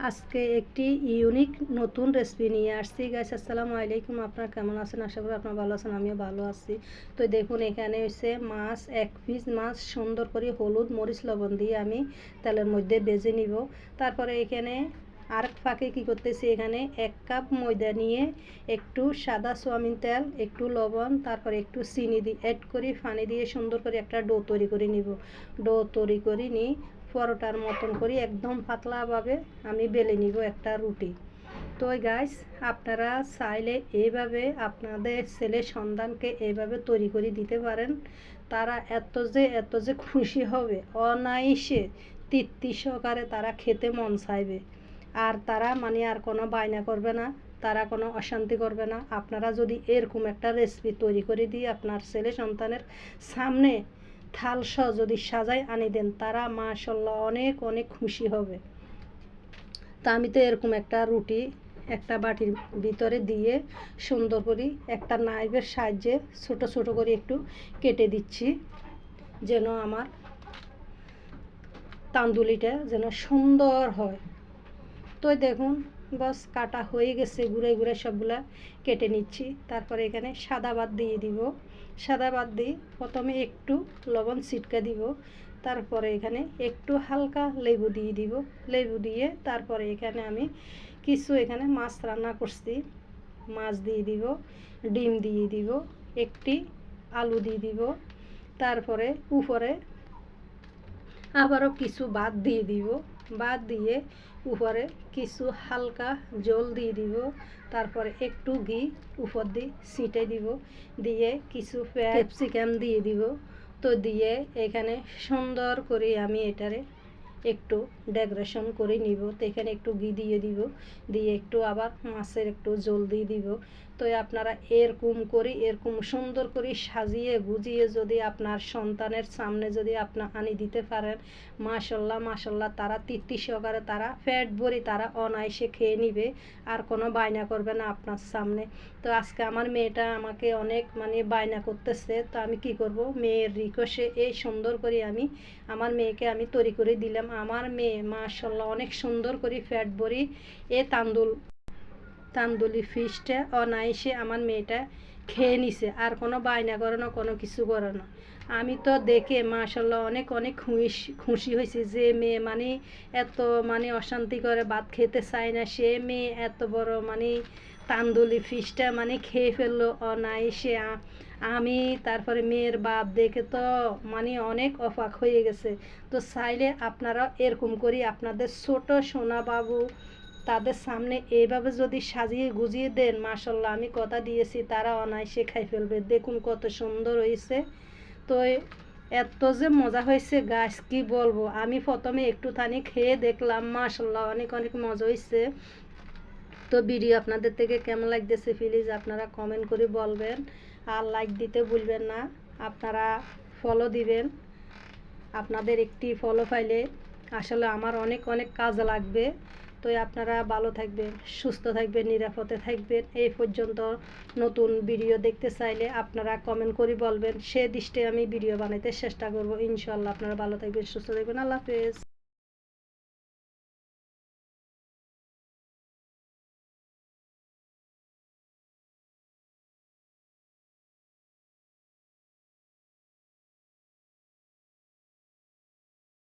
আজকে একটি ইউনিক নতুন রেসিপি নিয়ে আসছি গাইস। আসসালামু আলাইকুম। আপনারা কেমন আছেন? আশা করি আপনারা ভালো আছেন, আমিও ভালো আছি। তো দেখুন, এখানে হচ্ছে মাছ, এক পিস মাছ সুন্দর করে হলুদ মরিচ লবণ দিয়ে আমি তেলের মধ্যে ভেজে নিব। তারপরে এখানে আর ফাঁকে কী করতেছি, এখানে 1 কাপ ময়দা নিয়ে একটু সাদা সোয়াবিন তেল, একটু লবণ, তারপরে একটু চিনি দিয়ে অ্যাড করি, পানি দিয়ে সুন্দর করে একটা ডো তৈরি করে নিব। ডো তৈরি করে নিই পরোটার মতন করে একদম পাতলাভাবে আমি বেলে নিব একটা রুটি। তো গাইস, আপনারা চাইলে এইভাবে আপনাদের ছেলে সন্তানকে এইভাবে তৈরি করে দিতে পারেন। তারা এত যে খুশি হবে, অনায়াসে তৃপ্তি সহকারে তারা খেতে মন চাইবে। আর তারা আর কোনো বায়না করবে না, তারা কোনো অশান্তি করবে না। আপনারা যদি এরকম একটা রেসিপি তৈরি করে দিয়ে আপনার ছেলে সন্তানের সামনে থালসহ যদি সাজায় আনি দেন, তারা মাশাল্লাহ অনেক অনেক খুশি হবে। তা আমি তো এরকম একটা রুটি একটা বাটির ভিতরে দিয়ে সুন্দর করে একটা নাইফের সাহায্যে ছোট ছোট করে একটু কেটে দিচ্ছি, যেন আমার তান্দুলিটা যেন সুন্দর হয়। তো দেখুন, বস কাটা হয়ে গেছে, ঘুরে ঘুরে সবগুলা কেটে নিচ্ছি। তারপরে এখানে সাদা ভাত দিয়ে দিব। সাদা ভাত দিয়ে প্রথমে একটু লবণ ছিটকে দিব, তারপরে এখানে একটু হালকা লেবু দিয়ে দিব। লেবু দিয়ে তারপরে এখানে আমি কিছু এখানে মাছ রান্না করছি, মাছ দিয়ে দিব, ডিম দিয়ে দিব, একটি আলু দিয়ে দিব, তারপরে উপরে আবারও কিছু ভাত দিয়ে দিব। ভাত দিয়ে উপরে কিছু হালকা জল দিয়ে দিব, তারপরে একটু ঘি উপর দিয়ে ছিটে দিব, দিয়ে কিছু ক্যাপসিকাম দিয়ে দিব। তো দিয়ে এখানে সুন্দর করে আমি এটারে একটু ডেকোরেশন করে নিব। তো এখানে একটু ঘি দিয়ে দিব, দিয়ে একটু আবার মাছের একটু জল দিয়ে দিব। তো আপনারা এরকম সুন্দর করে সাজিয়ে গুজিয়ে যদি আপনার সন্তানের সামনে যদি আপনার আনি দিতে পারেন, মাশাল্লাহ মাশাল্লাহ তারা তৃপ্তি সহকারে তারা পেট ভরে তারা অনায়াসে খেয়ে নিবে, আর কোনো বায়না করবে না আপনার সামনে। তো আজকে আমার মেয়েটা আমাকে অনেক বায়না করতেছে, তো আমি কি করব, মেয়ের রিকোয়েস্টে এই সুন্দর করে আমি আমার মেয়েকে আমি তৈরি করে দিলাম। আমার মেয়ে মাশাল্লাহ অনেক সুন্দর করে পেট ভরে এ তান্দুলি ফিশটা অনায়াসে আমার মেয়েটা খেয়ে নিছে, আর কোনো বায়না করে না, কোনো কিছু করে না। আমি তো দেখে মাশাল্লাহ অনেক অনেক খুশি হয়েছি যে মেয়ে এত অশান্তি করে ভাত খেতে চায় না, সে মেয়ে এত বড় তান্দুলি ফিশটা খেয়ে ফেললো অনায়াসে। আমি তারপরে মেয়ের বাপ দেখে তো অনেক অবাক হয়ে গেছে। তো চাইলে আপনারা এরকম করি আপনাদের ছোট সোনা বাবু তাদের সামনে এইভাবে যদি সাজিয়ে গুজিয়ে দেন, মাশাল্লাহ আমি কথা দিয়েছি তারা অনায়াসে খাই ফেলবে। দেখুন কত সুন্দর হয়েছে। তো এত যে মজা হয়েছে গাছ কি বলবো, আমি প্রথমে একটুখানি খেয়ে দেখলাম, মাশাল্লাহ অনেক অনেক মজা হয়েছে। তো ভিডিও আপনাদের থেকে কেমন লাগতেছে প্লিজ আপনারা কমেন্ট করে বলবেন, আর লাইক দিতে ভুলবেন না। আপনারা ফলো দিবেন, আপনাদের একটি ফলো পাইলে আসলে আমার অনেক অনেক কাজ লাগবে। তো আপনারা ভালো থাকবেন, সুস্থ থাকবেন, নিরাপদে থাকবেন। এই পর্যন্ত নতুন ভিডিও দেখতে চাইলে আপনারা কমেন্ট করে বলবেন, সে দৃষ্টে আমি ভিডিও বানাইতে চেষ্টা করব। ইনশাআল্লাহ আপনারা ভালো থাকবেন, সুস্থ থাকবেন। আল্লাহ হাফেজ।